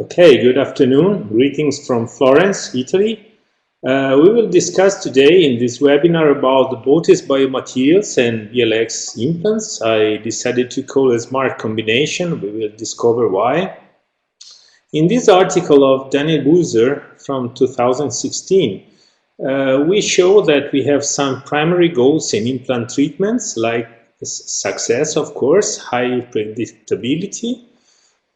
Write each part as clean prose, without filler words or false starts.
Okay, good afternoon. Greetings from Florence, Italy. We will discuss today in this webinar about the botiss biomaterials and BLX implants. I decided to call a smart combination. We will discover why. In this article of Daniel Buser from 2016, we show that we have some primary goals in implant treatments like success, of course, high predictability,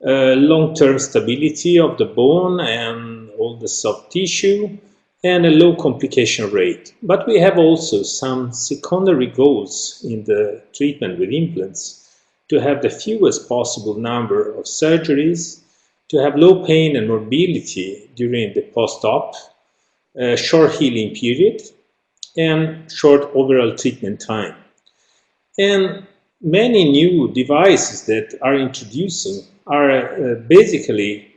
long-term stability of the bone and all the soft tissue, and a low complication rate. But we have also some secondary goals in the treatment with implants: to have the fewest possible number of surgeries, to have low pain and morbidity during the post-op, short healing period, and short overall treatment time. And many new devices that are introducing are basically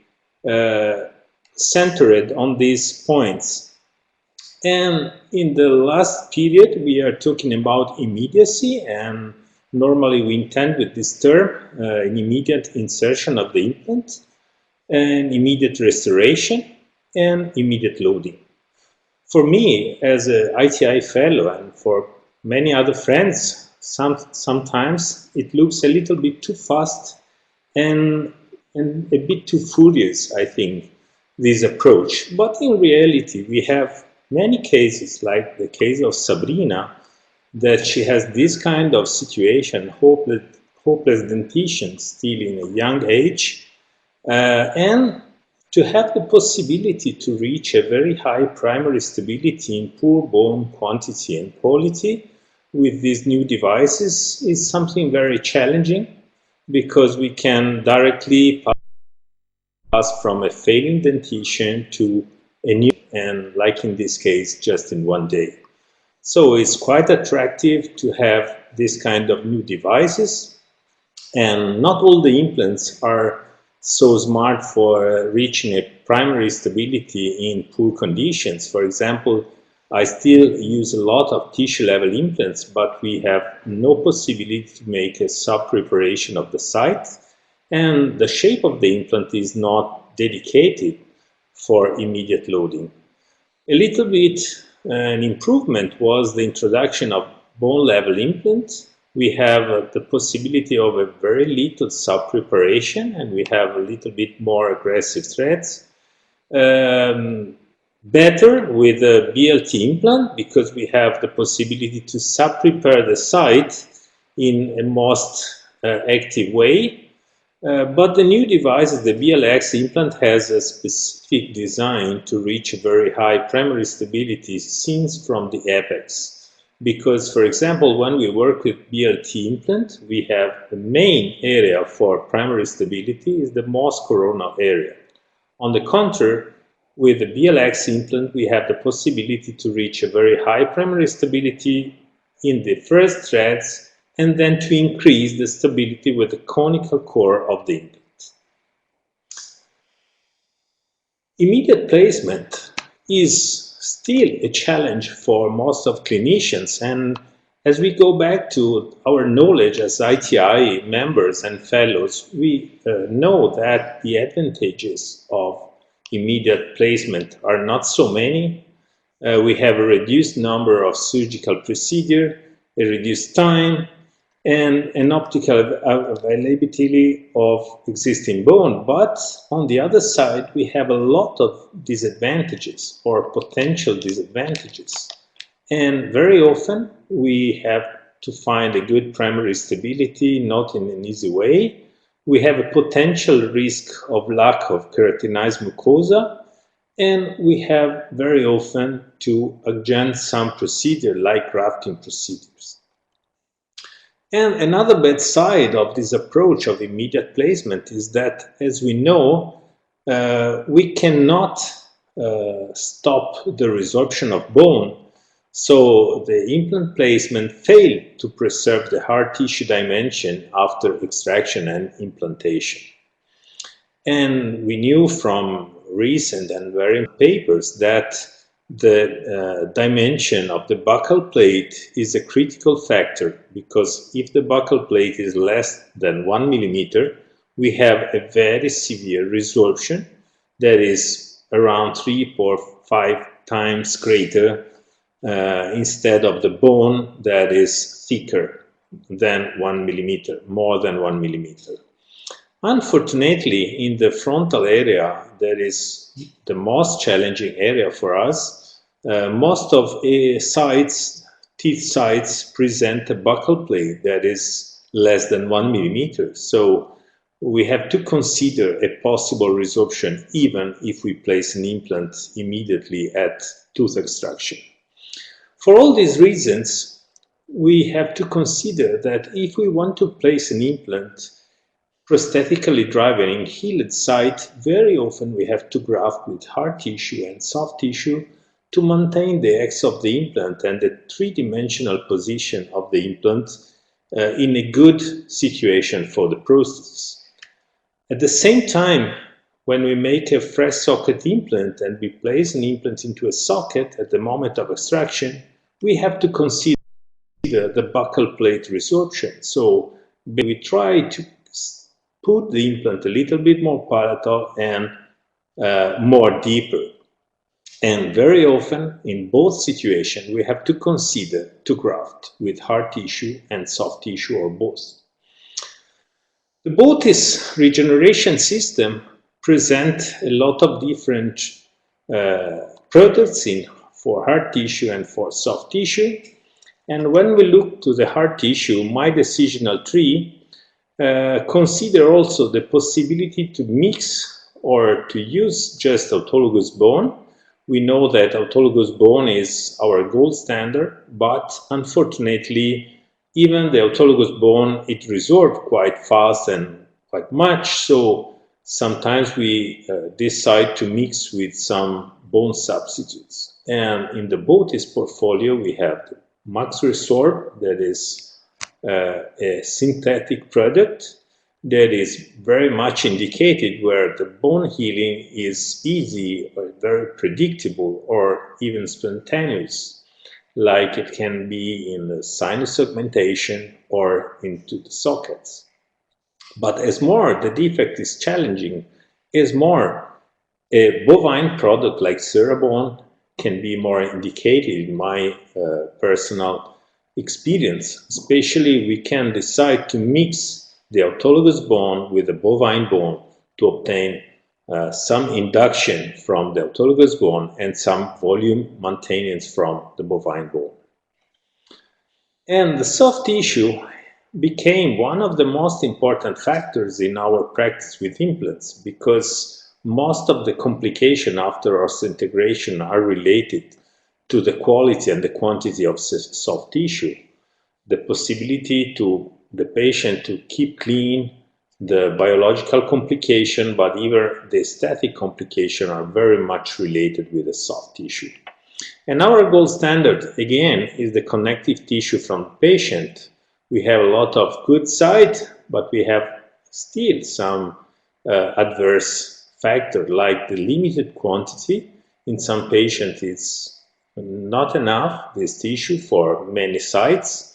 centered on these points. And in the last period, we are talking about immediacy, and normally we intend with this term an immediate insertion of the implant, and immediate restoration, and immediate loading. For me, as an ITI fellow, and for many other friends, sometimes it looks a little bit too fast and a bit too furious, I think, this approach. But in reality, we have many cases, like the case of Sabrina, that she has this kind of situation, hopeless dentition still in a young age, and to have the possibility to reach a very high primary stability in poor bone quantity and quality with these new devices is something very challenging, because we can directly pass from a failing dentition to a new, and like in this case, just in one day. So it's quite attractive to have this kind of new devices, and not all the implants are so smart for reaching a primary stability in poor conditions. For example, I still use a lot of tissue level implants, but we have no possibility to make a sub-preparation of the site, and the shape of the implant is not dedicated for immediate loading. A little bit an improvement was the introduction of bone level implants. We have the possibility of a very little sub-preparation, and we have a little bit more aggressive threads. Better with a BLT implant, because we have the possibility to sub-prepare the site in a most active way. But the new devices, the BLX implant, has a specific design to reach a very high primary stability since from the apex. Because, for example, when we work with BLT implant, we have the main area for primary stability is the most coronal area. On the contrary, with the BLX implant, we have the possibility to reach a very high primary stability in the first threads, and then to increase the stability with the conical core of the implant. Immediate placement is still a challenge for most of clinicians, and as we go back to our knowledge as ITI members and fellows, we know that the advantages of immediate placement are not so many. We have a reduced number of surgical procedures, a reduced time, and an optical availability of existing bone. But on the other side, we have a lot of disadvantages or potential disadvantages. And very often we have to find a good primary stability, not in an easy way. We have a potential risk of lack of keratinized mucosa, and we have very often to adjust some procedure like grafting procedures. And another bad side of this approach of immediate placement is that, as we know, we cannot stop the resorption of bone. So the implant placement failed to preserve the hard tissue dimension after extraction and implantation. And we knew from recent and variant papers that the dimension of the buccal plate is a critical factor, because if the buccal plate is less than 1 millimeter, we have a very severe resorption that is around 3 or 5 times greater instead of the bone that is thicker than 1 millimeter, more than 1 millimeter. Unfortunately, in the frontal area, that is the most challenging area for us. Most of teeth sides present a buccal plate that is less than 1 millimeter. So we have to consider a possible resorption even if we place an implant immediately at tooth extraction. For all these reasons, we have to consider that if we want to place an implant prosthetically driven in healed site, very often we have to graft with hard tissue and soft tissue to maintain the X of the implant and the three-dimensional position of the implant in a good situation for the prosthesis. At the same time, when we make a fresh socket implant and we place an implant into a socket at the moment of extraction, we have to consider the buccal plate resorption. So we try to put the implant a little bit more palatal and more deeper. And very often, in both situations, we have to consider to graft with hard tissue and soft tissue or both. The botiss regeneration system presents a lot of different products for hard tissue and for soft tissue. And when we look to the hard tissue, my decisional tree consider also the possibility to mix or to use just autologous bone. We know that autologous bone is our gold standard, but unfortunately, even the autologous bone, it resorbs quite fast and quite much. So sometimes we decide to mix with some bone substitutes. And in the botiss portfolio, we have the Max Resorb, that is a synthetic product that is very much indicated where the bone healing is easy or very predictable or even spontaneous, like it can be in the sinus augmentation or into the sockets. But as more the defect is challenging, as more a bovine product like cerabone can be more indicated in my personal experience. Especially we can decide to mix the autologous bone with the bovine bone to obtain some induction from the autologous bone and some volume maintenance from the bovine bone. And the soft tissue became one of the most important factors in our practice with implants because most of the complications after osseointegration are related to the quality and the quantity of soft tissue. The possibility to the patient to keep clean, the biological complication, but even the aesthetic complication are very much related with the soft tissue. And our gold standard, again, is the connective tissue from the patient. We have a lot of good side, but we have still some adverse factor, like the limited quantity. In some patients, it's not enough, this tissue, for many sites.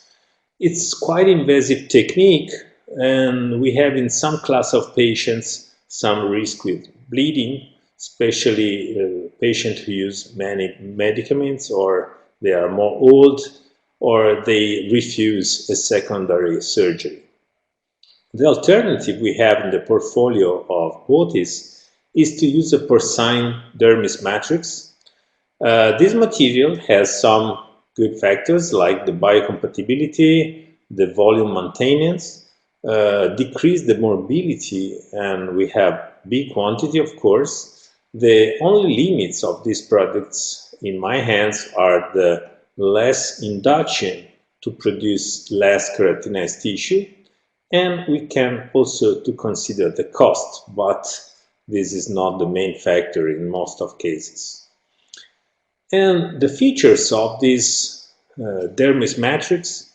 It's quite invasive technique, and we have in some class of patients some risk with bleeding, especially patients who use many medicaments or they are more old or they refuse a secondary surgery. The alternative we have in the portfolio of botiss is to use a porcine dermis matrix. This material has some good factors like the biocompatibility, the volume maintenance, decrease the morbidity, and we have big quantity, of course. The only limits of these products in my hands are the less induction to produce less keratinized tissue, and we can also to consider the cost, but this is not the main factor in most of cases. And the features of this dermis matrix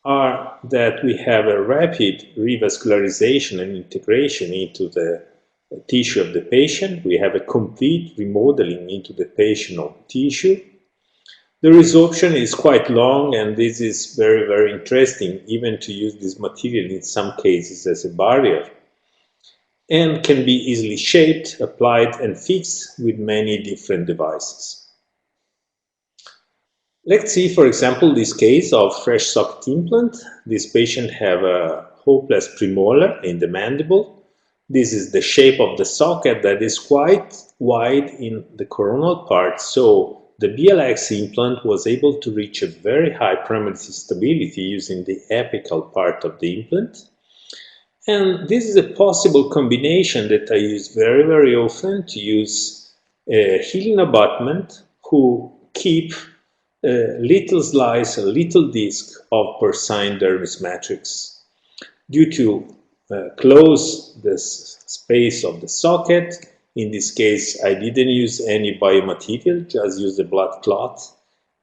are that we have a rapid revascularization and integration into the tissue of the patient. We have a complete remodeling into the patient of tissue. The resorption is quite long, and this is very interesting, even to use this material in some cases as a barrier, and can be easily shaped, applied and fixed with many different devices. Let's see, for example, this case of fresh socket implant. This patient have a hopeless premolar in the mandible. This is the shape of the socket that is quite wide in the coronal part, so the BLX implant was able to reach a very high premacy stability using the apical part of the implant. And this is a possible combination that I use very often to use a healing abutment who keep a little slice, a little disc of porcine dermis matrix. Due to close the space of the socket, in this case I didn't use any biomaterial, just use a blood clot,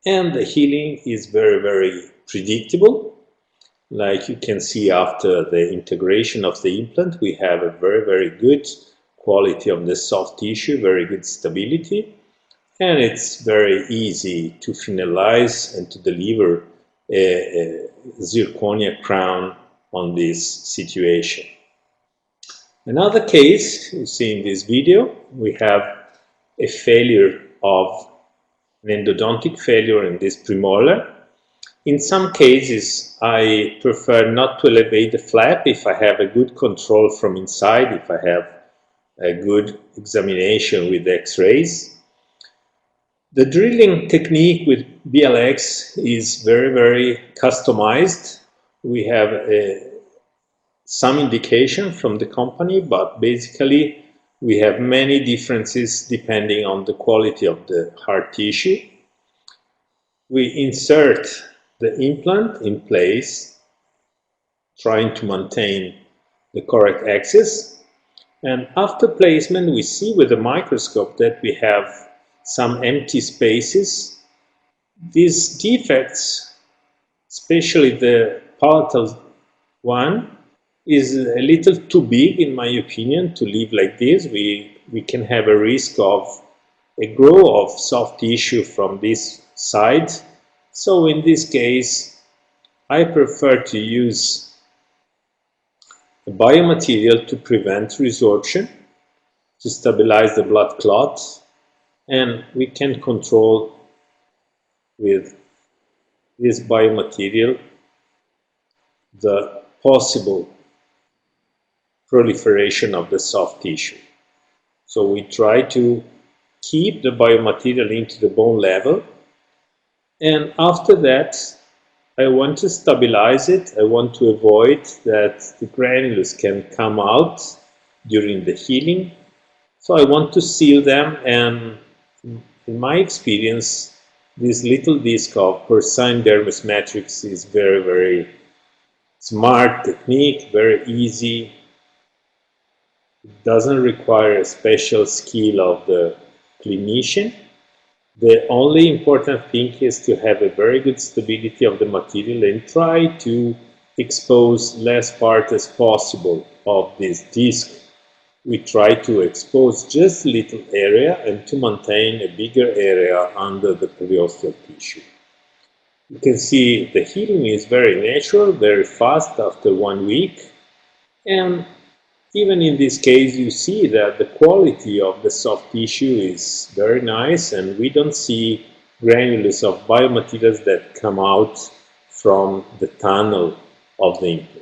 and the healing is very predictable. Like you can see, after the integration of the implant, we have a very good quality of the soft tissue, very good stability, and it's very easy to finalize and to deliver a zirconia crown on this situation. Another case you see in this video, we have a failure of an endodontic failure in this premolar. In some cases, I prefer not to elevate the flap if I have a good control from inside, if I have a good examination with X-rays. The drilling technique with BLX is very customized. We have some indication from the company, but basically we have many differences depending on the quality of the hard tissue. We insert the implant in place, trying to maintain the correct axis, and after placement we see with the microscope that we have some empty spaces. These defects, especially the palatal one, is a little too big in my opinion to leave like this. We can have a risk of a growth of soft tissue from this side. So in this case, I prefer to use a biomaterial to prevent resorption, to stabilize the blood clot, and we can control with this biomaterial the possible proliferation of the soft tissue. So we try to keep the biomaterial into the bone level, and after that I want to stabilize it. I want to avoid that the granules can come out during the healing. So I want to seal them, and in my experience, this little disc of porcine dermis matrix is very smart technique, very easy. It doesn't require a special skill of the clinician. The only important thing is to have a very good stability of the material and try to expose less part as possible of this disc. We try to expose just a little area and to maintain a bigger area under the periosteal tissue. You can see the healing is very natural, very fast after 1 week, and even in this case you see that the quality of the soft tissue is very nice, and we don't see granules of biomaterials that come out from the tunnel of the implant.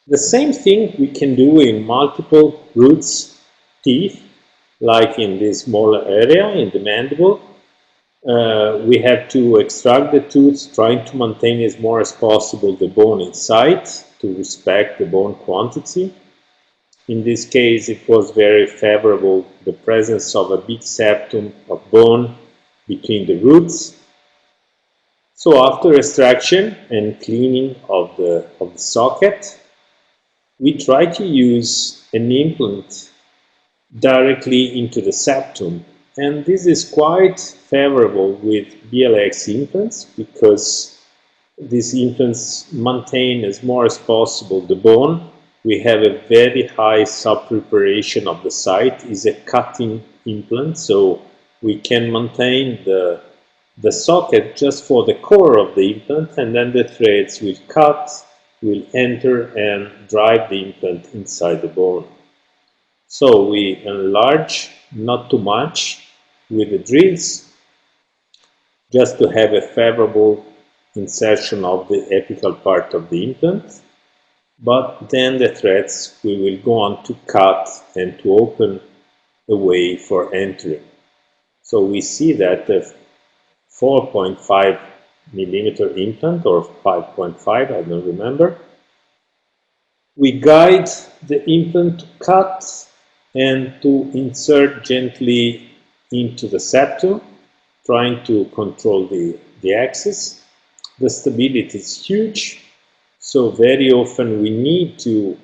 The same thing we can do in multiple roots teeth, like in this molar area in the mandible. We have to extract the tooth, trying to maintain as more as possible the bone inside to respect the bone quantity. In this case, it was very favorable, the presence of a big septum of bone between the roots. So after extraction and cleaning of the socket, we try to use an implant directly into the septum, and this is quite favorable with BLX implants because these implants maintain as more as possible the bone. We have a very high sub-preparation of the site. It's a cutting implant, so we can maintain the socket just for the core of the implant, and then the threads will cut, will enter and drive the implant inside the bone. So we enlarge, not too much, with the drills, just to have a favorable insertion of the apical part of the implant. But then the threads we will go on to cut and to open a way for entering. So we see that the 4.5 millimeter implant, or 5.5, I don't remember, we guide the implant to cut and to insert gently into the septum, trying to control the axis. The stability is huge, so very often we need to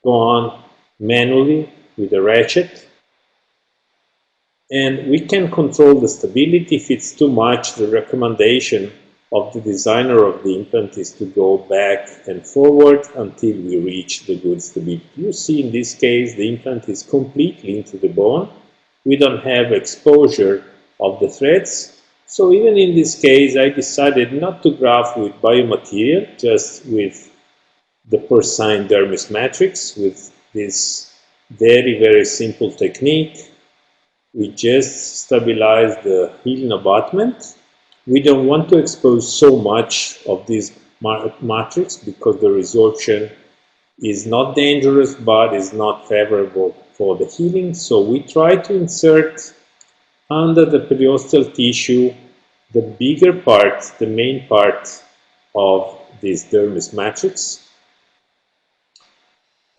go on manually with a ratchet, and we can control the stability. If it's too much, the recommendation of the designer of the implant is to go back and forward until we reach the good stability. You see, in this case, the implant is completely into the bone. We don't have exposure of the threads. So even in this case, I decided not to graft with biomaterial, just with the porcine dermis matrix, with this very simple technique. We just stabilize the healing abutment. We don't want to expose so much of this matrix because the resorption is not dangerous but is not favorable for the healing. So we try to insert under the periosteal tissue the bigger part, the main part of this dermis matrix.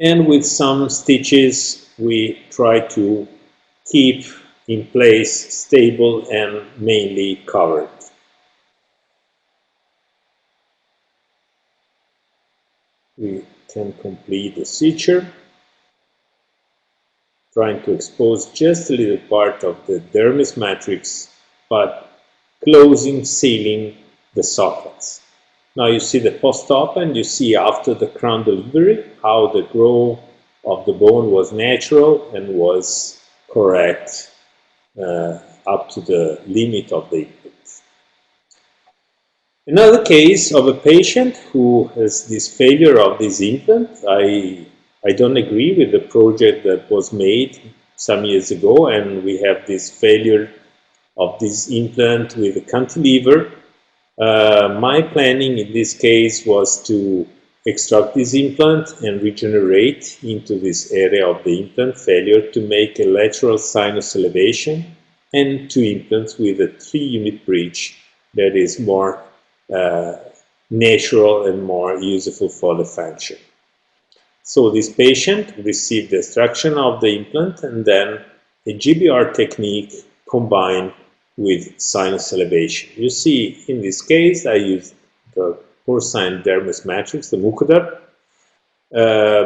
And with some stitches we try to keep in place, stable and mainly covered. We can complete the suture, trying to expose just a little part of the dermis matrix, but closing, sealing the sockets. Now you see the post-op, and you see after the crown delivery how the growth of the bone was natural and was correct up to the limit of the implant. Another case of a patient who has this failure of this implant. I don't agree with the project that was made some years ago, and we have this failure of this implant with a cantilever. My planning in this case was to extract this implant and regenerate into this area of the implant failure to make a lateral sinus elevation and 2 implants with a 3-unit bridge that is more natural and more useful for the function. So this patient received the extraction of the implant and then a GBR technique combined with sinus elevation. You see, in this case, I used the porcine dermis matrix, the mucoderm,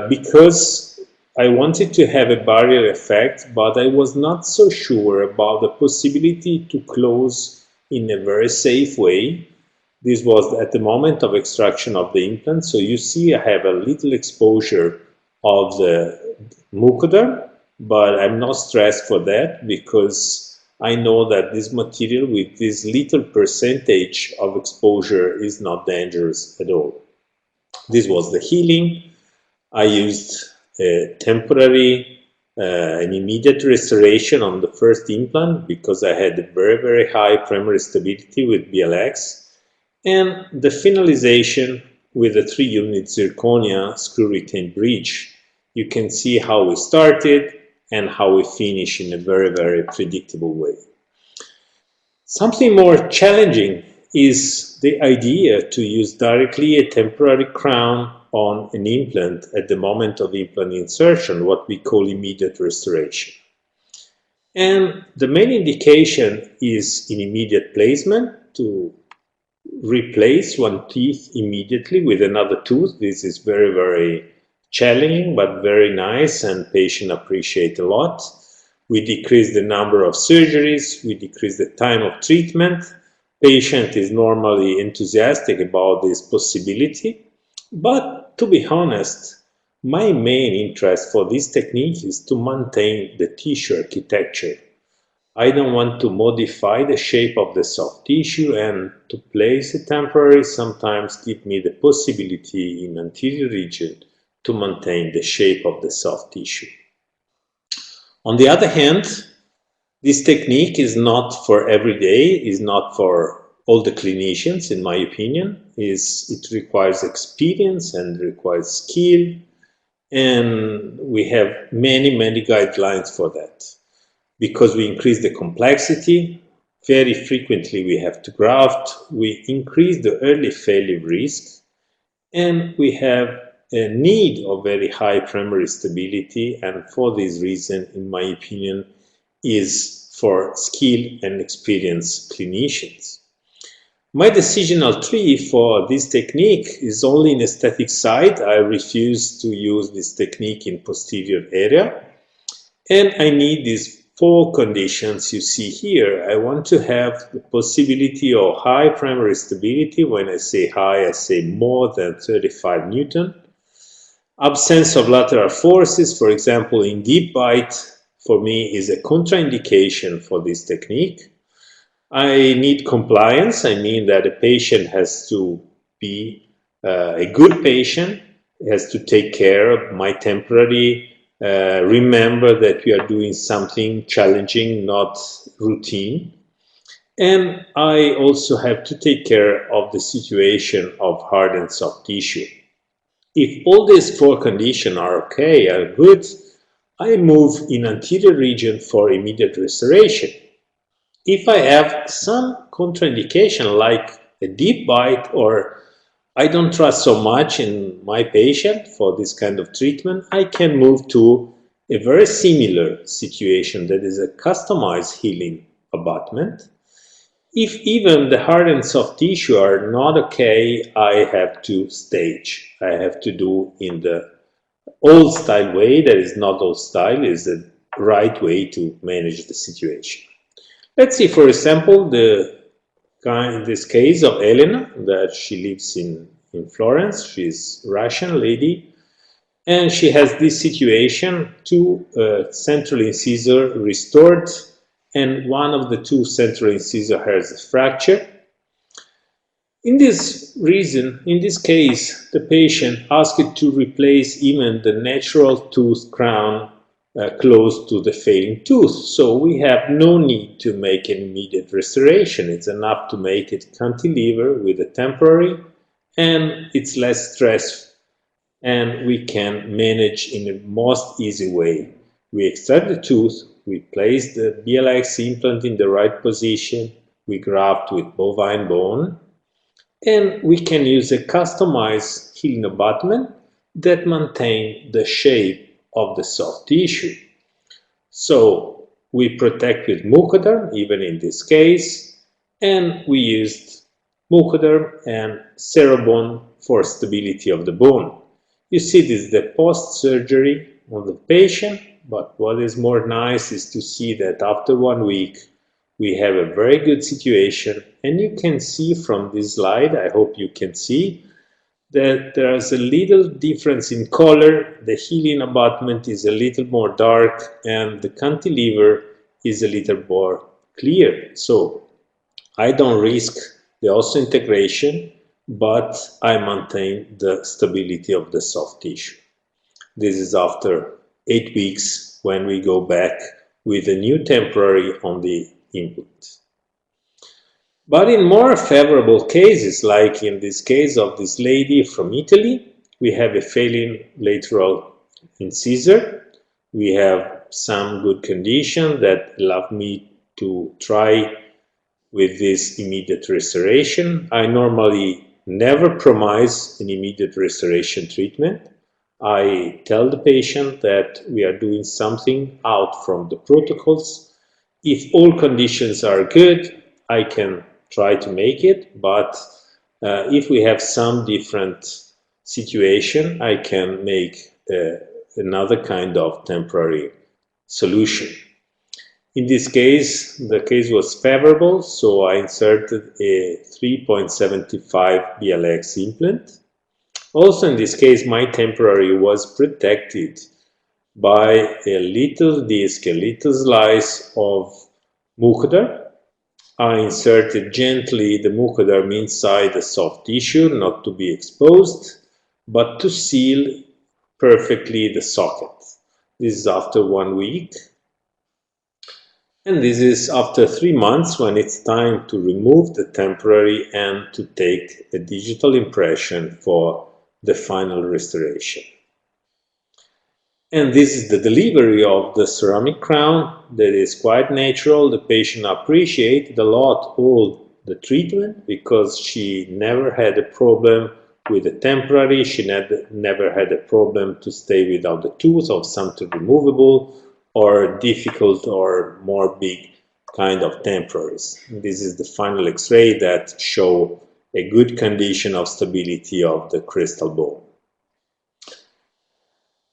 because I wanted to have a barrier effect, but I was not so sure about the possibility to close in a very safe way. This was at the moment of extraction of the implant, so you see I have a little exposure of the mucoderm, but I'm not stressed for that because I know that this material with this little percentage of exposure is not dangerous at all. This was the healing. I used a temporary, an immediate restoration on the first implant because I had a very high primary stability with BLX, and the finalization with a 3-unit zirconia screw retained bridge. You can see how we started and how we finish in a very predictable way. Something more challenging is the idea to use directly a temporary crown on an implant at the moment of implant insertion, what we call immediate restoration. And the main indication is in immediate placement to replace one teeth immediately with another tooth. This is very challenging but very nice, and patients appreciate a lot. We decrease the number of surgeries, we decrease the time of treatment. Patient is normally enthusiastic about this possibility, but to be honest, my main interest for this technique is to maintain the tissue architecture. I don't want to modify the shape of the soft tissue, and to place a temporary sometimes give me the possibility in anterior region to maintain the shape of the soft tissue. On the other hand, this technique is not for every day, is not for all the clinicians, in my opinion. It requires experience and requires skill, and we have many guidelines for that. Because we increase the complexity, very frequently we have to graft, we increase the early failure risk, and we have a need of very high primary stability, and for this reason, in my opinion, is for skilled and experienced clinicians. My decisional tree for this technique is only in aesthetic side. I refuse to use this technique in posterior area, and I need these 4 conditions you see here. I want to have the possibility of high primary stability. When I say high, I say more than 35 Newton. Absence of lateral forces, for example, in deep bite, for me is a contraindication for this technique. I need compliance. I mean that a patient has to be a good patient, has to take care of my temporary, remember that we are doing something challenging, not routine. And I also have to take care of the situation of hard and soft tissue. If all these 4 conditions are okay, are good, I move in anterior region for immediate restoration. If I have some contraindication like a deep bite, or I don't trust so much in my patient for this kind of treatment, I can move to a very similar situation that is a customized healing abutment. If even the hard and soft tissue are not okay, I have to stage. I have to do in the old style way. That is not old style, is the right way to manage the situation. Let's see, for example, in this case of Elena, that she lives in Florence. She's a Russian lady, and she has this situation: 2 central incisors restored, and one of the 2 central incisors has a fracture. In this case, the patient asked to replace even the natural tooth crown close to the failing tooth. So we have no need to make an immediate restoration. It's enough to make it cantilever with a temporary, and it's less stress, and we can manage in the most easy way. We extract the tooth, we place the BLX implant in the right position, we graft with bovine bone, and we can use a customized healing abutment that maintains the shape of the soft tissue. So we protect with mucoderm, even in this case, and we used mucoderm and cerabone for stability of the bone. You see, this is the post-surgery of the patient, but what is more nice is to see that after 1 week we have a very good situation, and you can see from this slide, I hope you can see, that there is a little difference in color. The healing abutment is a little more dark, and the cantilever is a little more clear. So I don't risk the osseointegration, but I maintain the stability of the soft tissue. This is after 8 weeks when we go back with a new temporary on the implant. But in more favorable cases, like in this case of this lady from Italy, we have a failing lateral incisor. We have some good condition that allowed me to try with this immediate restoration. I normally never promise an immediate restoration treatment. I tell the patient that we are doing something out from the protocols. If all conditions are good, I can try to make it, but if we have some different situation, I can make another kind of temporary solution. In this case, the case was favorable, so I inserted a 3.75 BLX implant. Also in this case, my temporary was protected by a little disc, a little slice of mucoderm. I inserted gently the mucoderm inside the soft tissue, not to be exposed, but to seal perfectly the socket. This is after 1 week. And this is after 3 months, when it's time to remove the temporary and to take a digital impression for the final restoration. And this is the delivery of the ceramic crown that is quite natural. The patient appreciated a lot all the treatment because she never had a problem with the temporary. She never had a problem to stay without the tooth or something removable or difficult or more big kind of temporaries. This is the final X-ray that show a good condition of stability of the crystal bone.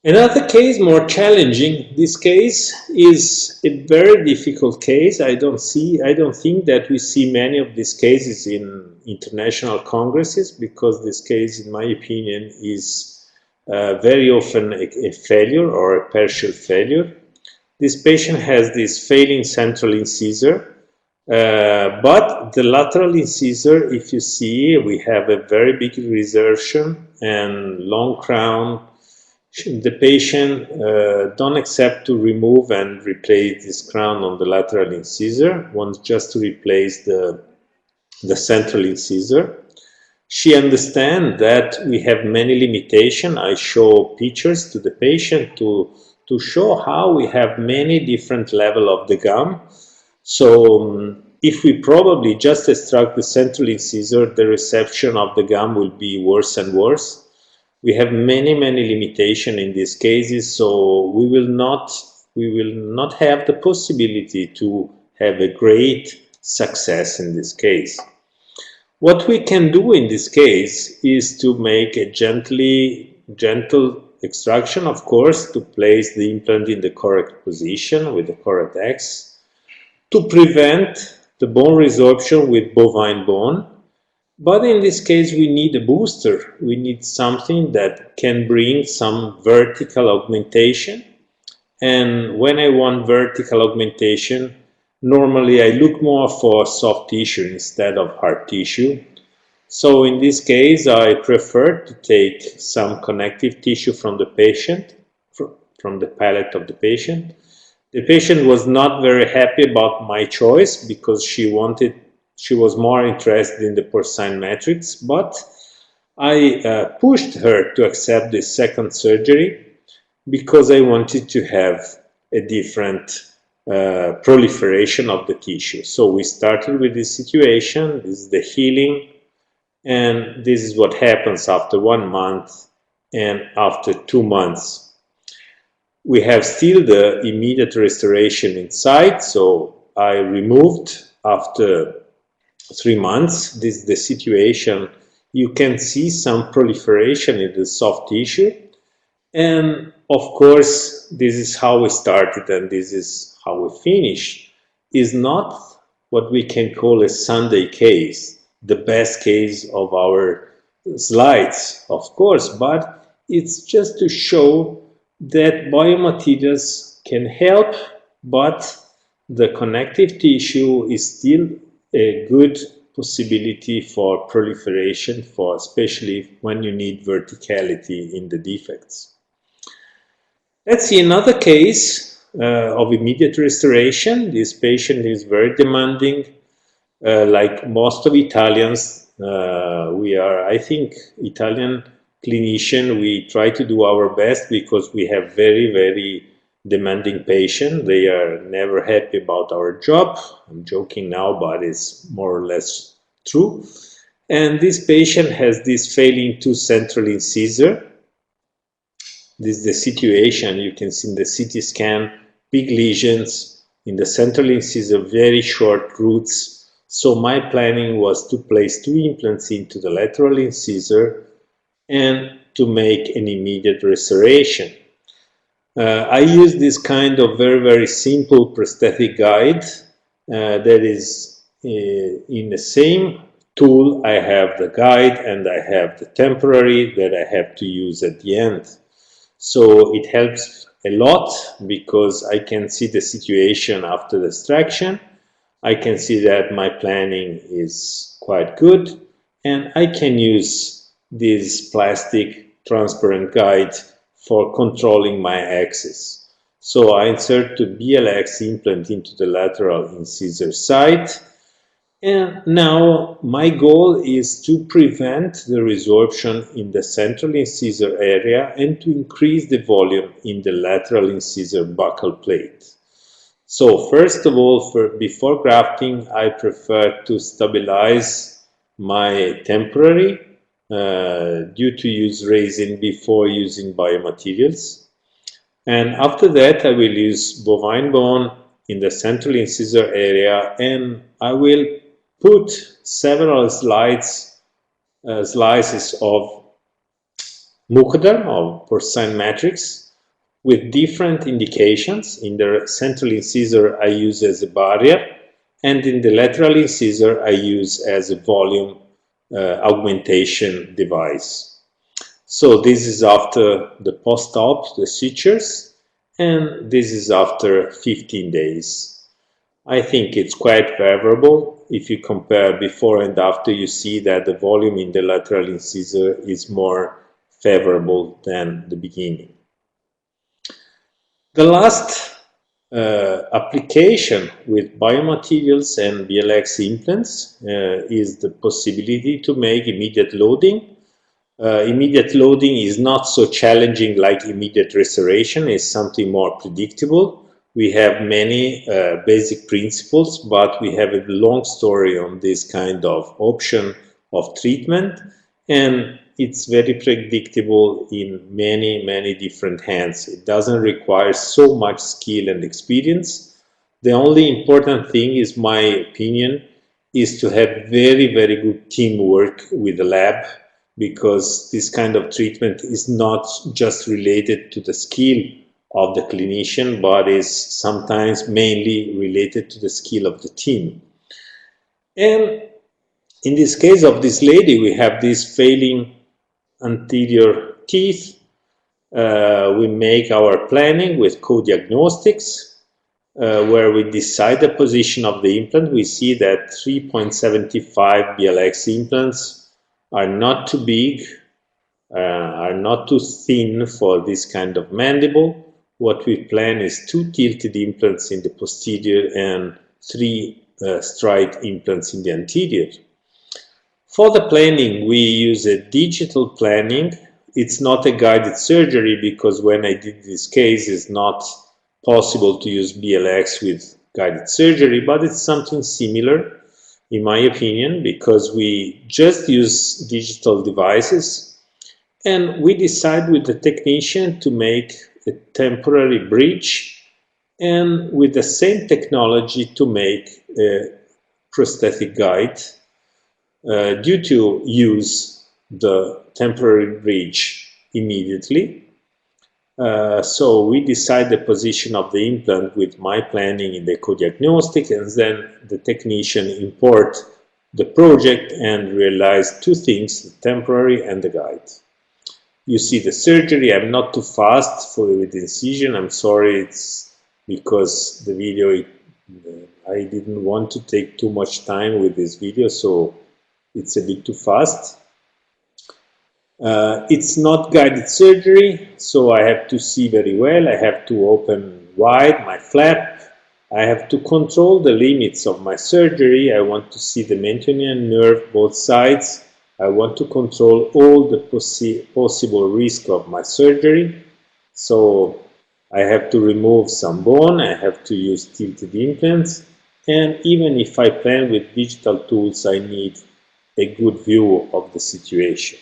Another case, more challenging. This case is a very difficult case. I don't think that we see many of these cases in international congresses, because this case, in my opinion, is very often a failure or a partial failure. This patient has this failing central incisor, but the lateral incisor, if you see, we have a very big resorption and long crown. The patient don't accept to remove and replace this crown on the lateral incisor, wants just to replace the central incisor. She understands that we have many limitations. I show pictures to the patient to show how we have many different levels of the gum. So if we probably just extract the central incisor, the reception of the gum will be worse and worse. We have many limitations in these cases, so we will not have the possibility to have a great success in this case. What we can do in this case is to make a gentle extraction, of course, to place the implant in the correct position with the correct X, to prevent the bone resorption with bovine bone. But in this case, we need a booster. We need something that can bring some vertical augmentation. And when I want vertical augmentation, normally I look more for soft tissue instead of hard tissue. So in this case, I prefer to take some connective tissue from the patient, from the palate of the patient. The patient was not very happy about my choice because she was more interested in the porcine matrix, but I pushed her to accept this second surgery because I wanted to have a different proliferation of the tissue. So we started with this situation. This is the healing, and this is what happens after 1 month and after 2 months. We have still the immediate restoration inside, so I removed after 3 months. This is the situation. You can see some proliferation in the soft tissue, and of course this is how we started and this is how we finish. Is not what we can call a Sunday case, the best case of our slides, of course, but it's just to show that biomaterials can help, but the connective tissue is still a good possibility for proliferation, for especially when you need verticality in the defects. Let's see another case of immediate restoration. This patient is very demanding. Like most of Italians, we are, I think, Italian clinician, we try to do our best because we have very demanding patients. They are never happy about our job. I'm joking now, but it's more or less true. And this patient has this failing tooth central incisor. This is the situation. You can see in the CT scan, big lesions in the central incisor, very short roots. So my planning was to place 2 implants into the lateral incisor and to make an immediate restoration. I use this kind of very simple prosthetic guide that is in the same tool. I have the guide and I have the temporary that I have to use at the end. So it helps a lot because I can see the situation after the extraction. I can see that my planning is quite good, and I can use this plastic transparent guide for controlling my axis. So I insert the BLX implant into the lateral incisor site, and now my goal is to prevent the resorption in the central incisor area and to increase the volume in the lateral incisor buccal plate. So first of all, before grafting, I prefer to stabilize my temporary due to use resin before using biomaterials. And after that, I will use bovine bone in the central incisor area, and I will put several slices of mucoderm or porcine matrix with different indications. In the central incisor, I use as a barrier, and in the lateral incisor, I use as a volume augmentation device. So this is after the post-op, the sutures, and this is after 15 days. I think it's quite favorable. If you compare before and after, you see that the volume in the lateral incisor is more favorable than the beginning. The last application with biomaterials and BLX implants is the possibility to make immediate loading. Immediate loading is not so challenging like immediate restoration. It's something more predictable. We have many basic principles, but we have a long story on this kind of option of treatment, and it's very predictable in many different hands. It doesn't require so much skill and experience. The only important thing, is my opinion, is to have very good teamwork with the lab, because this kind of treatment is not just related to the skill of the clinician, but is sometimes mainly related to the skill of the team. And in this case of this lady, we have this failing anterior teeth. We make our planning with co-diagnostics, where we decide the position of the implant. We see that 3.75 BLX implants are not too big, are not too thin for this kind of mandible. What we plan is 2 tilted implants in the posterior and 3 straight implants in the anterior. For the planning, we use a digital planning. It's not a guided surgery, because when I did this case, it's not possible to use BLX with guided surgery, but it's something similar, in my opinion, because we just use digital devices, and we decide with the technician to make a temporary bridge, and with the same technology to make a prosthetic guide. Due to use the temporary bridge immediately. So we decide the position of the implant with my planning in the co-diagnostic, and then the technician import the project and realize 2 things, the temporary and the guide. You see the surgery. I'm not too fast with the incision. I'm sorry, it's because the video, I didn't want to take too much time with this video, so it's a bit too fast. It's not guided surgery, so I have to see very well. I have to open wide my flap. I have to control the limits of my surgery. I want to see the menionian nerve both sides. I want to control all the possible risk of my surgery. So I have to remove some bone. I have to use tilted implants. And even if I plan with digital tools, I need a good view of the situation.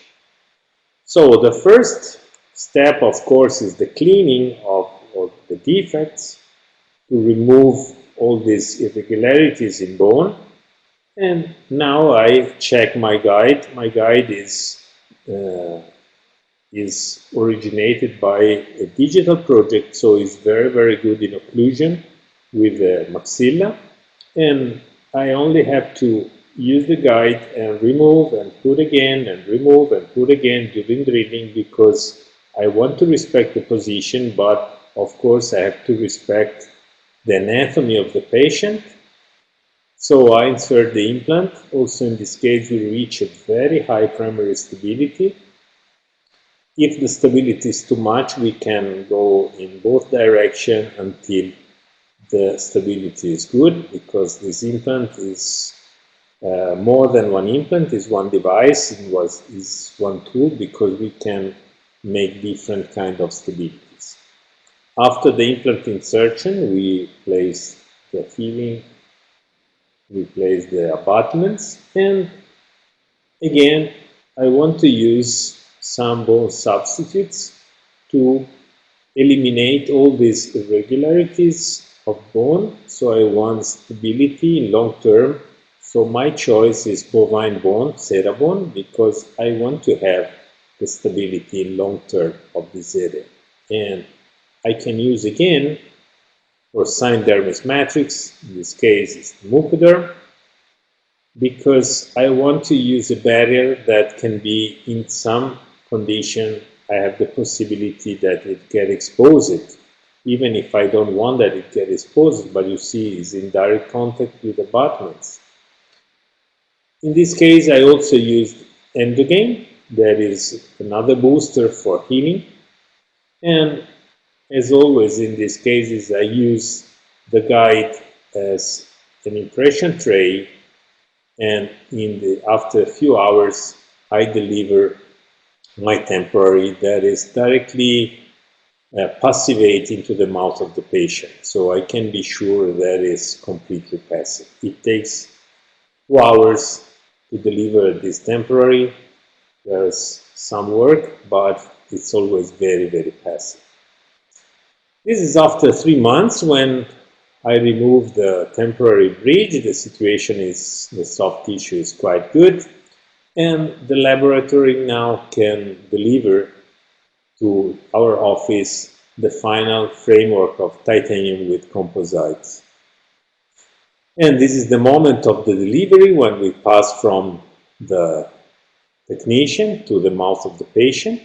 So the first step, of course, is the cleaning of the defects, to remove all these irregularities in bone. And now I check my guide. My guide is originated by a digital project, so it's very good in occlusion with the maxilla. And I only have to use the guide and remove and put again and remove and put again during drilling, because I want to respect the position, but of course I have to respect the anatomy of the patient. So I insert the implant. Also in this case we reach a very high primary stability. If the stability is too much, we can go in both directions until the stability is good, because this implant is more than one implant, is one device, is one tool, because we can make different kind of stabilities. After the implant insertion, we place the filling, we place the abutments, and again, I want to use some bone substitutes to eliminate all these irregularities of bone. So I want stability in long term. So my choice is bovine bone, cerabone, because I want to have the stability in long term of this area. And I can use again for dermis matrix, in this case it's mucoderm, because I want to use a barrier that can be in some condition. I have the possibility that it get exposed, even if I don't want that it get exposed, but you see it's in direct contact with abutments. In this case, I also used endogain, that is another booster for healing. And as always in these cases, I use the guide as an impression tray, and after a few hours, I deliver my temporary that is directly passivate into the mouth of the patient. So I can be sure that is completely passive. It takes 2 hours to deliver this temporary. There's some work, but it's always very, very passive. This is after 3 months when I remove the temporary bridge. The situation is, the soft tissue is quite good, and the laboratory now can deliver to our office the final framework of titanium with composites. And this is the moment of the delivery when we pass from the technician to the mouth of the patient.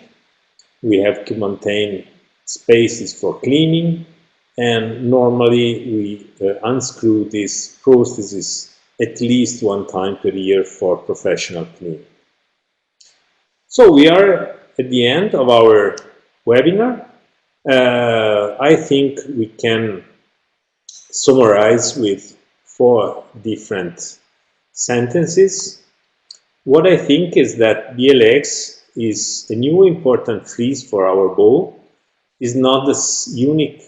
We have to maintain spaces for cleaning, and normally we unscrew these prostheses at least 1 time per year for professional cleaning. So we are at the end of our webinar. I think we can summarize with 4 different sentences. What I think is that BLX is a new important freeze for our bow. Is not the unique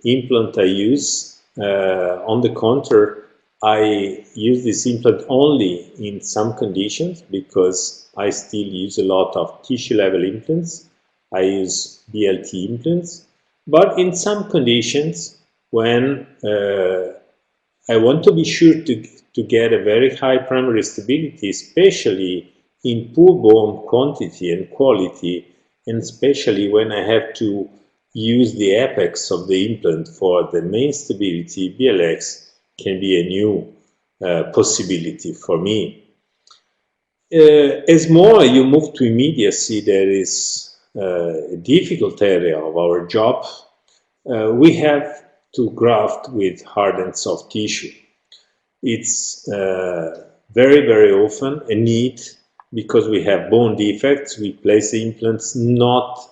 implant I use. On the contrary, I use this implant only in some conditions, because I still use a lot of tissue level implants. I use BLT implants, but in some conditions when I want to be sure to get a very high primary stability, especially in poor bone quantity and quality, and especially when I have to use the apex of the implant for the main stability, BLX can be a new possibility for me. As more you move to immediacy, there is a difficult area of our job. We have to graft with hard and soft tissue. It's very, very often a need, because we have bone defects. We place the implants not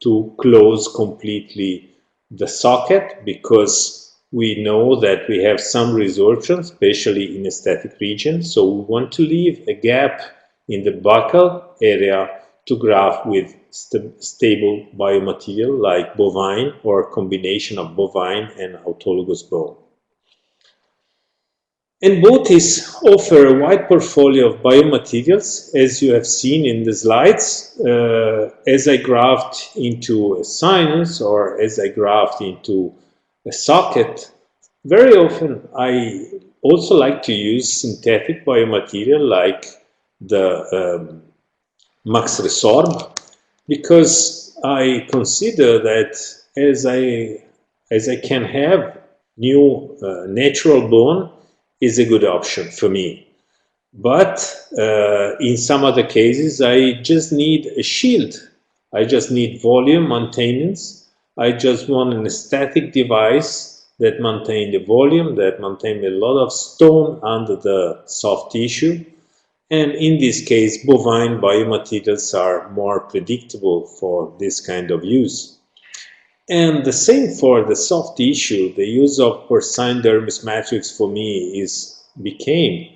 to close completely the socket, because we know that we have some resorption, especially in aesthetic region. So we want to leave a gap in the buccal area to graft with stable biomaterial like bovine or a combination of bovine and autologous bone. And botiss offer a wide portfolio of biomaterials, as you have seen in the slides. As I graft into a sinus or as I graft into a socket, very often I also like to use synthetic biomaterial like the Max Resorb, because I consider that as I can have new natural bone, is a good option for me. But in some other cases, I just need a shield. I just need volume maintenance. I just want an aesthetic device that maintain the volume, that maintain a lot of stone under the soft tissue. And in this case, bovine biomaterials are more predictable for this kind of use. And the same for the soft tissue. The use of porcine dermis matrix for me became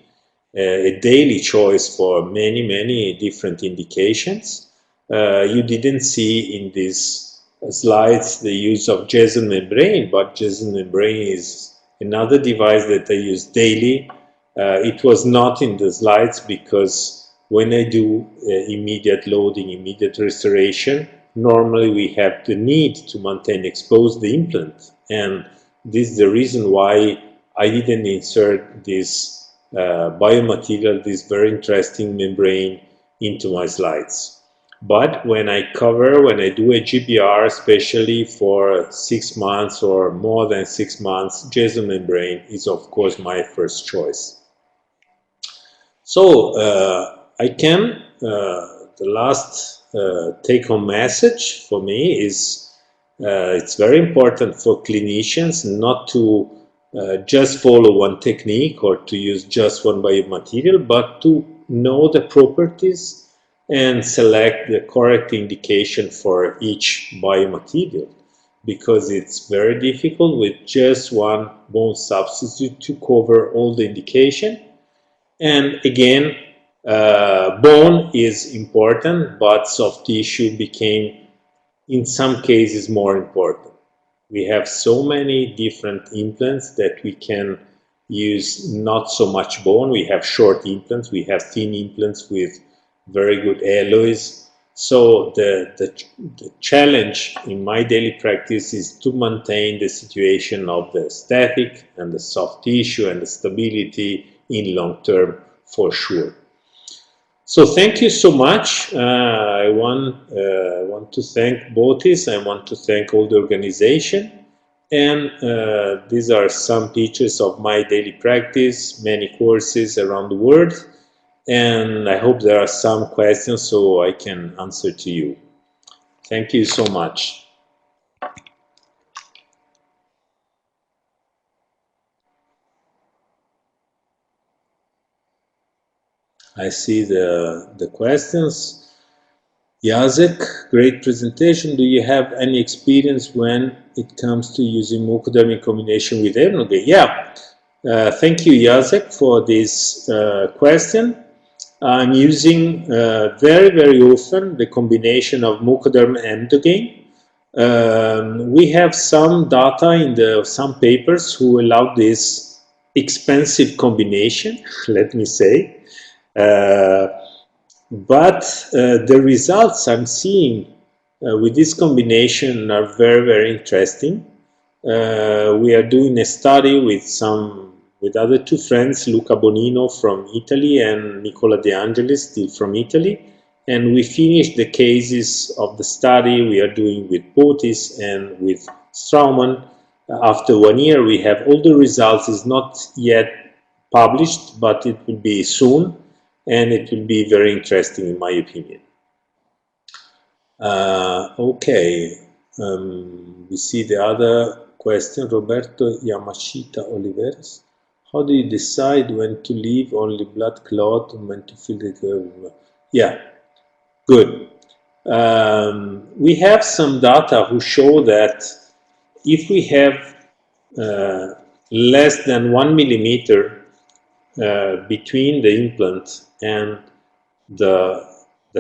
a daily choice for many different indications. You didn't see in these slides the use of Jason membrane, but Jason membrane is another device that I use daily. It was not in the slides because when I do immediate loading, immediate restoration, normally we have the need to maintain exposed the implant, and this is the reason why I didn't insert this biomaterial, this very interesting membrane, into my slides. But when I do a GBR, especially for 6 months or more than 6 months, Jason membrane is of course my first choice. So the last take-home message for me is it's very important for clinicians not to just follow one technique or to use just one biomaterial, but to know the properties and select the correct indication for each biomaterial, because it's very difficult with just one bone substitute to cover all the indication. And again, bone is important, but soft tissue became in some cases more important. We have so many different implants that we can use not so much bone. We have short implants, we have thin implants with very good alloys. So the challenge in my daily practice is to maintain the situation of the aesthetic and the soft tissue and the stability in long term for sure. So thank you so much. I want to thank botiss. I want to thank all the organization. And these are some pictures of my daily practice, many courses around the world. And I hope there are some questions so I can answer to you. Thank you so much. I see the questions. Jacek, great presentation. Do you have any experience when it comes to using mucoderm in combination with Enoge? Yeah, thank you, Jacek, for this question. I'm using very often the combination of mucoderm and endogain. We have some data in some papers who allow this expensive combination, let me say. But the results I'm seeing with this combination are very interesting. We are doing a study with other two friends, Luca Bonino from Italy and Nicola De Angelis, still from Italy, and we finished the cases of the study we are doing with botiss and with Straumann. After 1 year, we have all the results. It's not yet published, but it will be soon. And it will be very interesting in my opinion. Okay, we see the other question, Roberto Yamashita Oliveras. How do you decide when to leave only blood clot and when to fill the curve? Yeah, good. We have some data who show that if we have less than 1 millimeter between the implant and the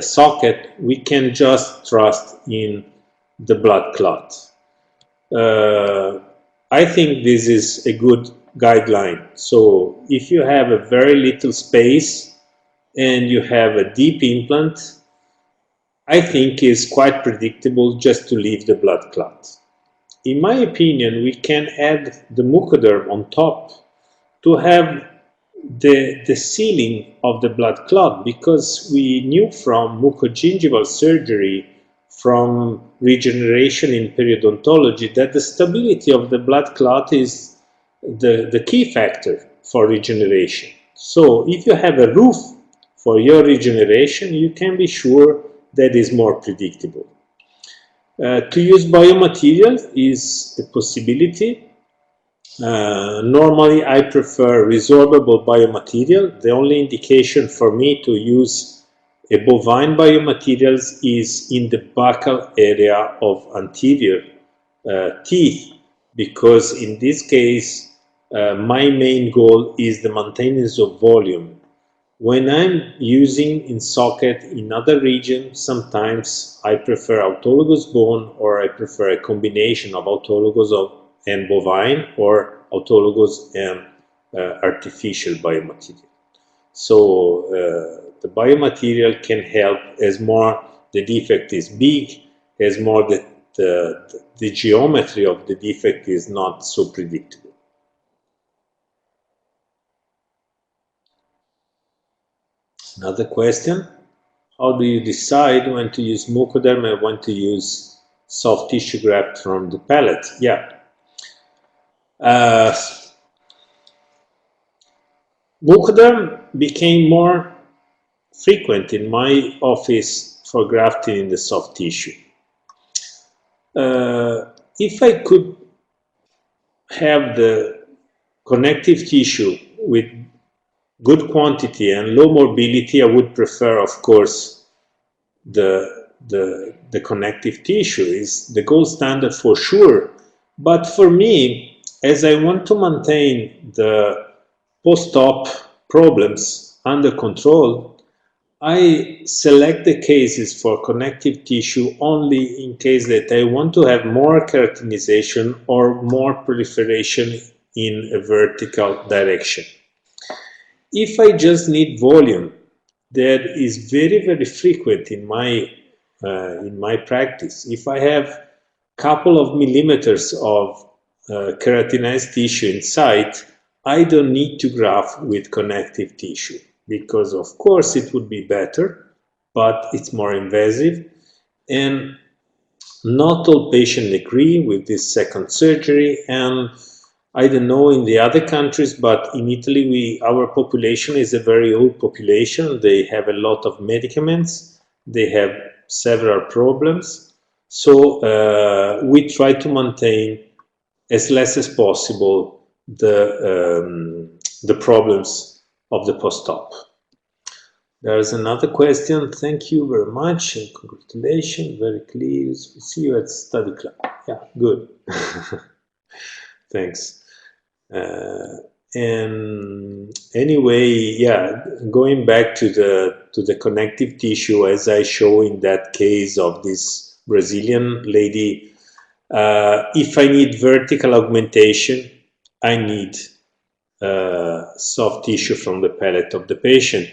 socket, we can just trust in the blood clot. I think this is a good guideline. So if you have a very little space and you have a deep implant, I think it's quite predictable just to leave the blood clot. In my opinion, we can add the mucoderm on top to have the sealing of the blood clot, because we knew from mucogingival surgery, from regeneration in periodontology, that the stability of the blood clot is the key factor for regeneration. So if you have a roof for your regeneration, you can be sure that is more predictable. To use biomaterials is a possibility. Normally, I prefer resorbable biomaterial. The only indication for me to use a bovine biomaterials is in the buccal area of anterior teeth, because in this case, my main goal is the maintenance of volume. When I'm using in socket in other regions, sometimes I prefer autologous bone, or I prefer a combination of autologous and bovine, or autologous and artificial biomaterial. So the biomaterial can help as more the defect is big, as more the geometry of the defect is not so predictable. Another question: how do you decide when to use mucoderm and when to use soft tissue graft from the palate? Yeah. Mucoderm became more frequent in my office for grafting in the soft tissue. If I could have the connective tissue with good quantity and low mobility, I would prefer, of course, the connective tissue is the gold standard for sure. But for me, as I want to maintain the post-op problems under control, I select the cases for connective tissue only in case that I want to have more keratinization or more proliferation in a vertical direction. If I just need volume, that is very, very frequent in my practice. If I have a couple of millimeters of keratinized tissue inside, I don't need to graft with connective tissue, because of course it would be better, but it's more invasive, and not all patients agree with this second surgery. And I don't know in the other countries, but in Italy our population is a very old population. They have a lot of medicaments, they have several problems, so we try to maintain as less as possible the problems of the post-op. There is another question. Thank you very much and congratulations. Very clear. See you at study club. Yeah, good. Thanks. And anyway, yeah, going back to the connective tissue, as I show in that case of this Brazilian lady, if I need vertical augmentation, I need soft tissue from the palate of the patient,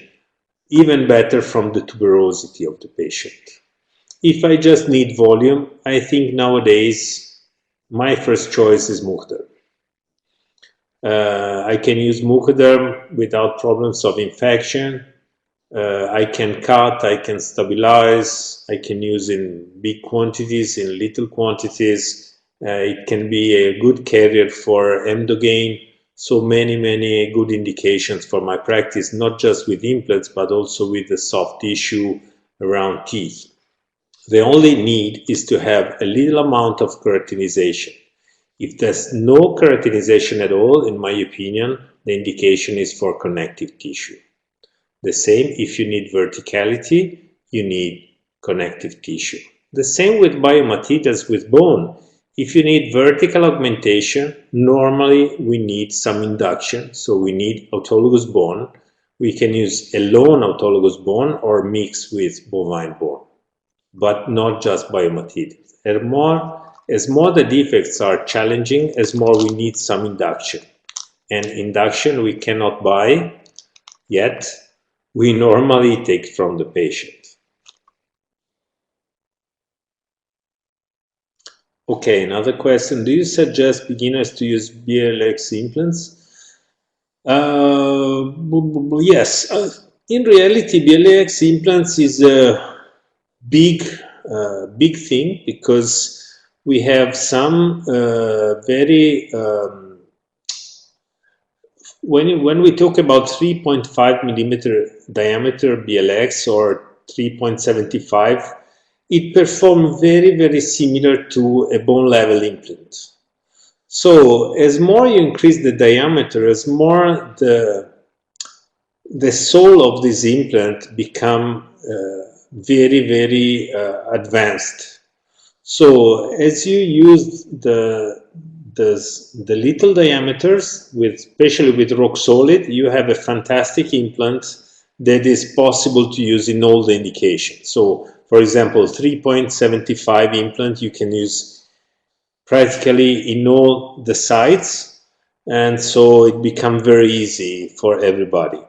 even better from the tuberosity of the patient. If I just need volume, I think nowadays my first choice is mucoderm. I can use mucoderm without problems of infection. I can cut, I can stabilize, I can use in big quantities, in little quantities. It can be a good carrier for endogain. So many good indications for my practice, not just with implants, but also with the soft tissue around teeth. The only need is to have a little amount of keratinization. If there's no keratinization at all, in my opinion, the indication is for connective tissue. The same if you need verticality, you need connective tissue. The same with biomaterials with bone. If you need vertical augmentation, normally we need some induction, so we need autologous bone. We can use alone autologous bone or mix with bovine bone, but not just biomaterials. As more the defects are challenging, as more we need some induction. And induction we cannot buy yet. We normally take from the patient. Okay, another question. Do you suggest beginners to use BLX implants? Yes. In reality, BLX implants is a big thing, because we have some very when we talk about 3.5 millimeter diameter BLX or 3.75, it performs very similar to a bone level implant. So as more you increase the diameter, as more the sole of this implant become very advanced. So as you use the little diameters, especially with rock solid, you have a fantastic implant that is possible to use in all the indications. So for example, 3.75 implant you can use practically in all the sites, and so it becomes very easy for everybody.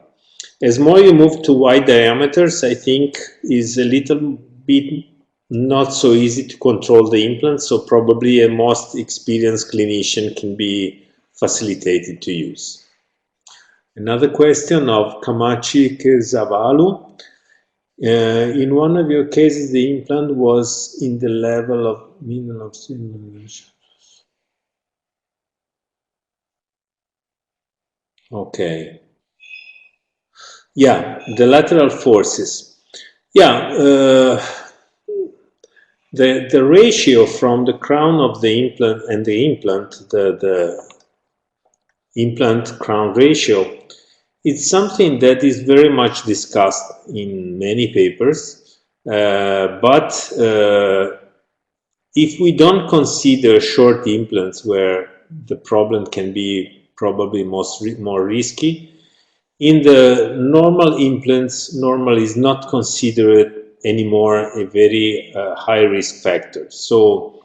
As more you move to wide diameters, I think is a little bit not so easy to control the implant, so probably a most experienced clinician can be facilitated to use. Another question of Kamachi Kezavalu. In one of your cases, the implant was in the level of minimal simulation. Okay. Yeah, the lateral forces. Yeah, the ratio from the crown of the implant and the implant, the implant crown ratio, it's something that is very much discussed in many papers, but if we don't consider short implants where the problem can be probably more risky, in the normal implants, normal is not considered anymore a very high risk factor. So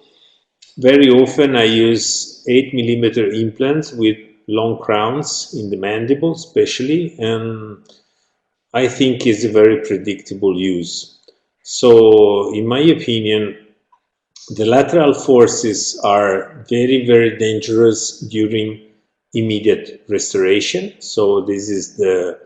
very often I use 8mm implants with long crowns in the mandible especially, and I think is a very predictable use. So in my opinion, the lateral forces are very dangerous during immediate restoration. So this is the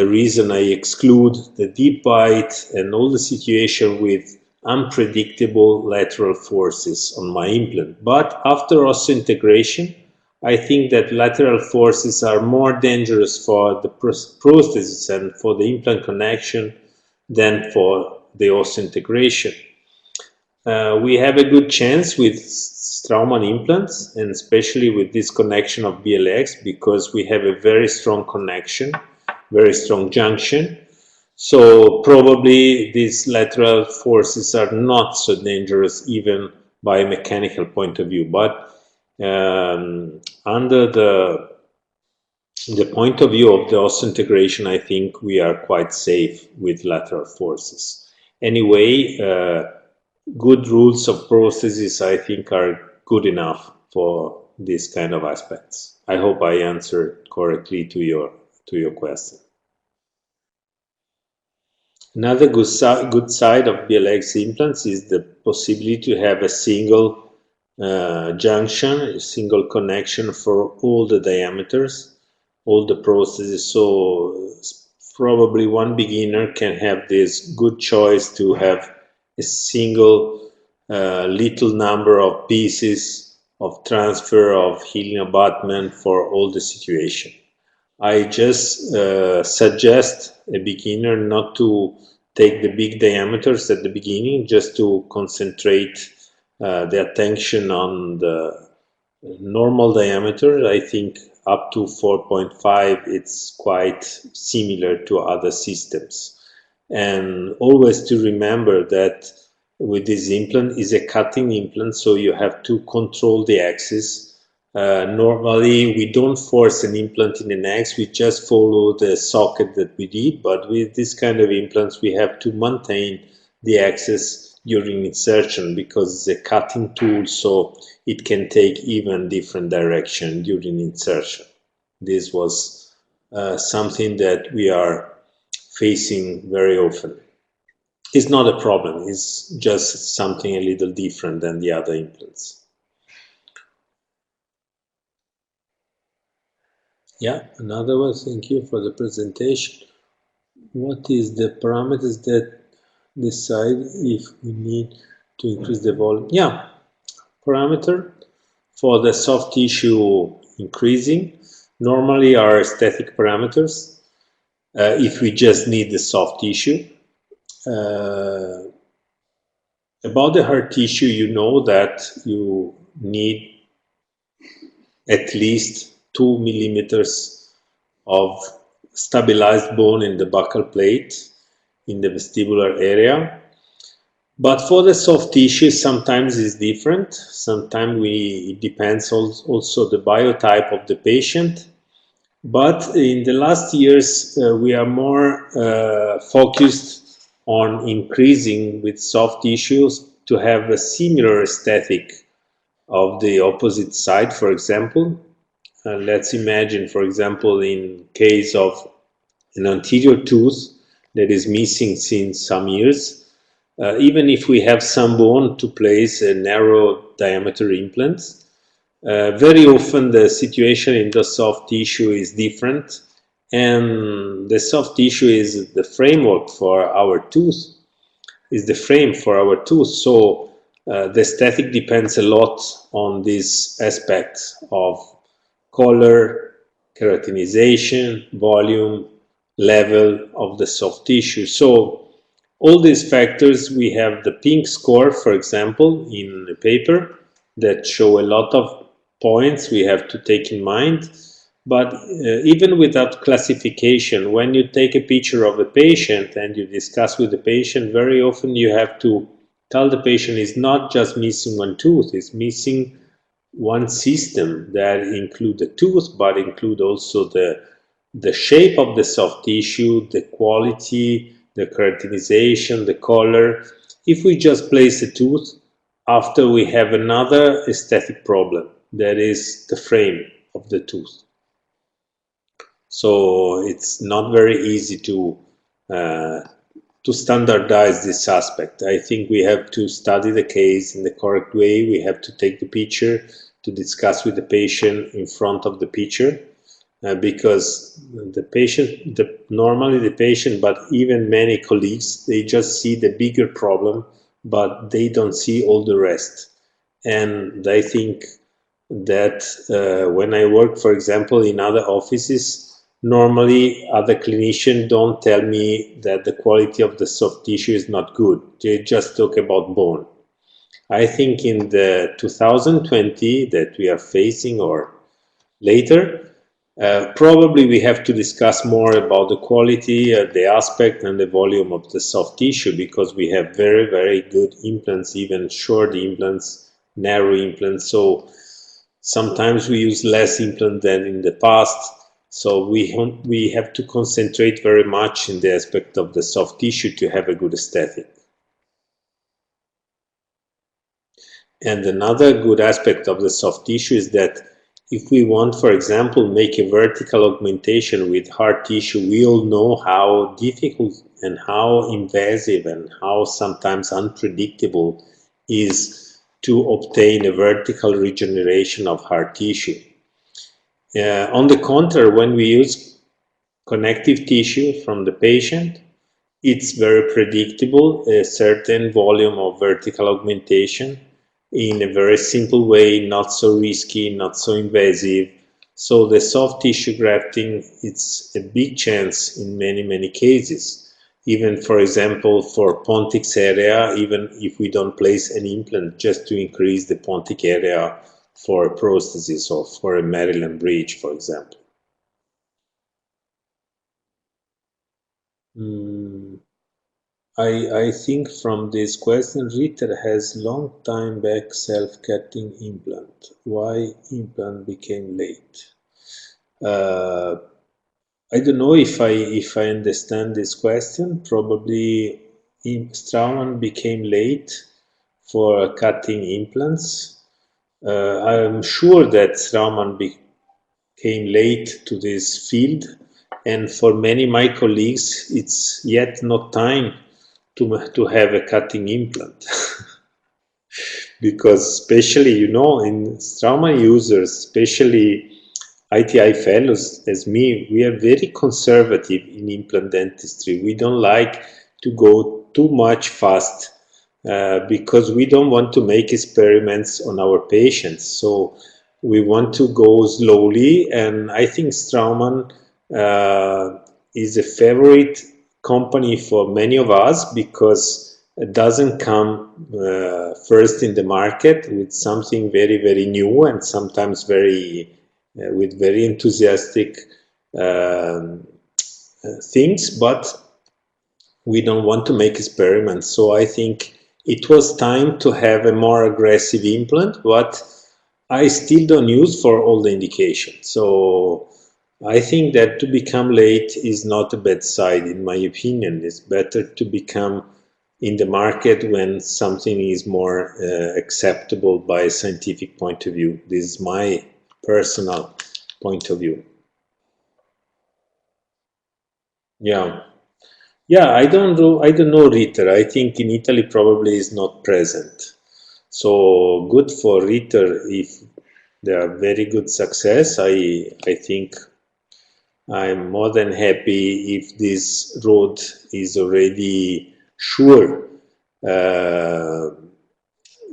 reason I exclude the deep bite and all the situation with unpredictable lateral forces on my implant. But after osseointegration, I think that lateral forces are more dangerous for the prosthesis and for the implant connection than for the osseointegration. We have a good chance with Straumann implants, and especially with this connection of BLX, because we have a very strong connection, very strong junction. So probably these lateral forces are not so dangerous even by a mechanical point of view. But under the point of view of the osseointegration, I think we are quite safe with lateral forces. Anyway, good rules of prosthesis, I think, are good enough for these kind of aspects. I hope I answered correctly to your question. Another good side of BLX implants is the possibility to have a single junction, a single connection for all the diameters, all the prostheses. So probably one beginner can have this good choice to have a single little number of pieces of transfer of healing abutment for all the situation. I just suggest a beginner not to take the big diameters at the beginning, just to concentrate the attention on the normal diameter. I think up to 4.5 it's quite similar to other systems. And always to remember that with this implant is a cutting implant, so you have to control the axis. Normally we don't force an implant in the neck, we just follow the socket that we did, but with this kind of implants we have to maintain the axis during insertion because it's a cutting tool, so it can take even different direction during insertion. This was something that we are facing very often. It's not a problem, it's just something a little different than the other implants. Yeah, another one, thank you for the presentation. What is the parameters that decide if we need to increase the volume? Yeah, parameter for the soft tissue increasing normally are aesthetic parameters. If we just need the soft tissue. About the hard tissue, you know that you need at least 2 millimeters of stabilized bone in the buccal plate in the vestibular area. But for the soft tissue, sometimes it's different. Sometimes it depends also the biotype of the patient. But in the last years, we are more focused on increasing with soft tissues to have a similar aesthetic of the opposite side, for example. Let's imagine, for example, in case of an anterior tooth that is missing since some years, even if we have some bone to place a narrow diameter implant, very often the situation in the soft tissue is different, and the soft tissue is the framework for our tooth, is the frame for our tooth. So the aesthetic depends a lot on these aspects of color, keratinization, volume, level of the soft tissue. So all these factors, we have the pink score, for example, in the paper that show a lot of points we have to take in mind. But even without classification, when you take a picture of a patient and you discuss with the patient, very often you have to tell the patient is not just missing one tooth, it's missing one system that include the tooth, but include also the shape of the soft tissue, the quality, the keratinization, the color. If we just place a tooth, after we have another aesthetic problem, that is the frame of the tooth. So it's not very easy to standardize this aspect. I think we have to study the case in the correct way. We have to take the picture to discuss with the patient in front of the picture, because the patient, normally the patient, but even many colleagues, they just see the bigger problem, but they don't see all the rest. And I think that when I work, for example, in other offices, normally other clinicians don't tell me that the quality of the soft tissue is not good. They just talk about bone. I think in the 2020 that we are facing or later, probably we have to discuss more about the quality, the aspect and the volume of the soft tissue, because we have very, very good implants, even short implants, narrow implants. So sometimes we use less implant than in the past. So we have to concentrate very much in the aspect of the soft tissue to have a good aesthetic. And another good aspect of the soft tissue is that if we want, for example, make a vertical augmentation with hard tissue, we all know how difficult and how invasive and how sometimes unpredictable is to obtain a vertical regeneration of hard tissue. On the contrary, when we use connective tissue from the patient, it's very predictable, a certain volume of vertical augmentation in a very simple way, not so risky, not so invasive. So the soft tissue grafting, it's a big chance in many, many cases. Even, for example, for pontic area, even if we don't place an implant, just to increase the pontic area for a prosthesis or for a Maryland bridge, for example. I think from this question, Ritter has long time back self-cutting implant. Why implant became late? I don't know if I understand this question. Probably Straumann became late for cutting implants. I'm sure that Straumann became late to this field, and for many of my colleagues, it's yet not time to have a cutting implant. Because especially, you know, in Straumann users, especially ITI fellows as me, we are very conservative in implant dentistry. We don't like to go too much fast because we don't want to make experiments on our patients. So we want to go slowly, and I think Straumann is a favorite company for many of us because doesn't come first in the market with something very, very new and sometimes very with very enthusiastic things, but we don't want to make experiments. So I think it was time to have a more aggressive implant, but I still don't use for all the indications. So I think that to become late is not a bad side, in my opinion. It's better to become in the market when something is more acceptable by a scientific point of view. This is my personal point of view. Yeah. Yeah, I don't know Ritter. I think in Italy probably is not present. So good for Ritter if they are very good success. I think I'm more than happy if this road is already sure. Uh,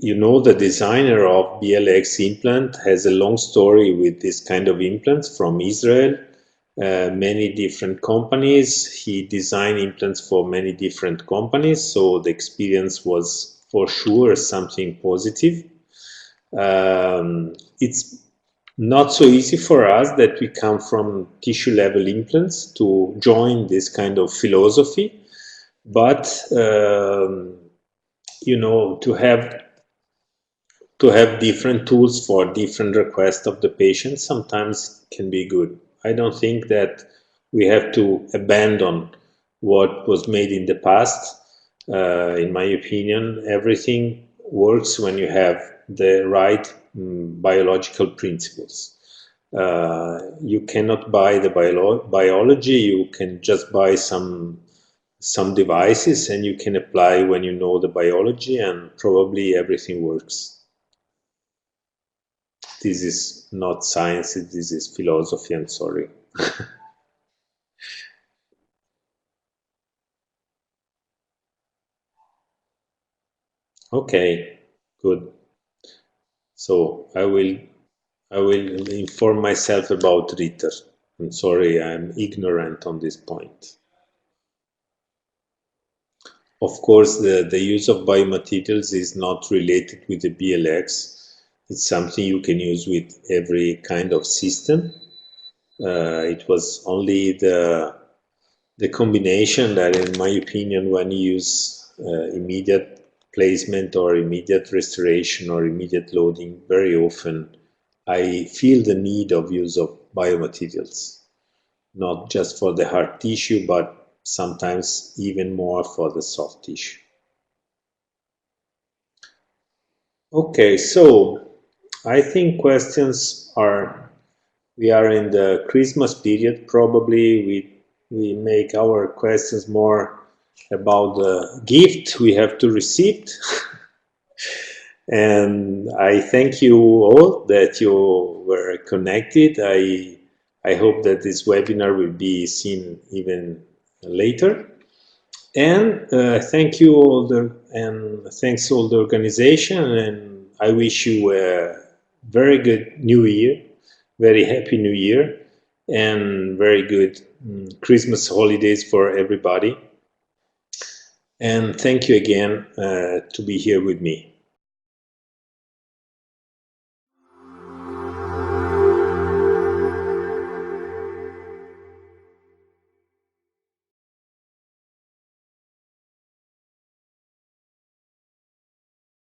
you know, the designer of BLX implant has a long story with this kind of implants from Israel. Many different companies. He designed implants for many different companies, so the experience was for sure something positive. It's not so easy for us that we come from tissue level implants to join this kind of philosophy, but you know, to have different tools for different requests of the patient sometimes can be good. I don't think that we have to abandon what was made in the past. In my opinion, everything works when you have the right biological principles. You cannot buy the biology, you can just buy some devices and you can apply when you know the biology and probably everything works. This is not science, this is philosophy, I'm sorry. Okay, good. So I will inform myself about Ritter. I'm sorry, I'm ignorant on this point. Of course, the use of biomaterials is not related with the BLX. It's something you can use with every kind of system. It was only the combination that, in my opinion, when you use immediate placement or immediate restoration or immediate loading, very often I feel the need of use of biomaterials, not just for the hard tissue, but sometimes even more for the soft tissue. Okay, so I think questions are, we are in the Christmas period. Probably we make our questions more about the gift we have to receive. And I thank you all that you were connected. I hope that this webinar will be seen even later. And thank you all and thanks all the organization. And I wish you a very good New Year, very happy New Year, and very good Christmas holidays for everybody. And thank you again to be here with me.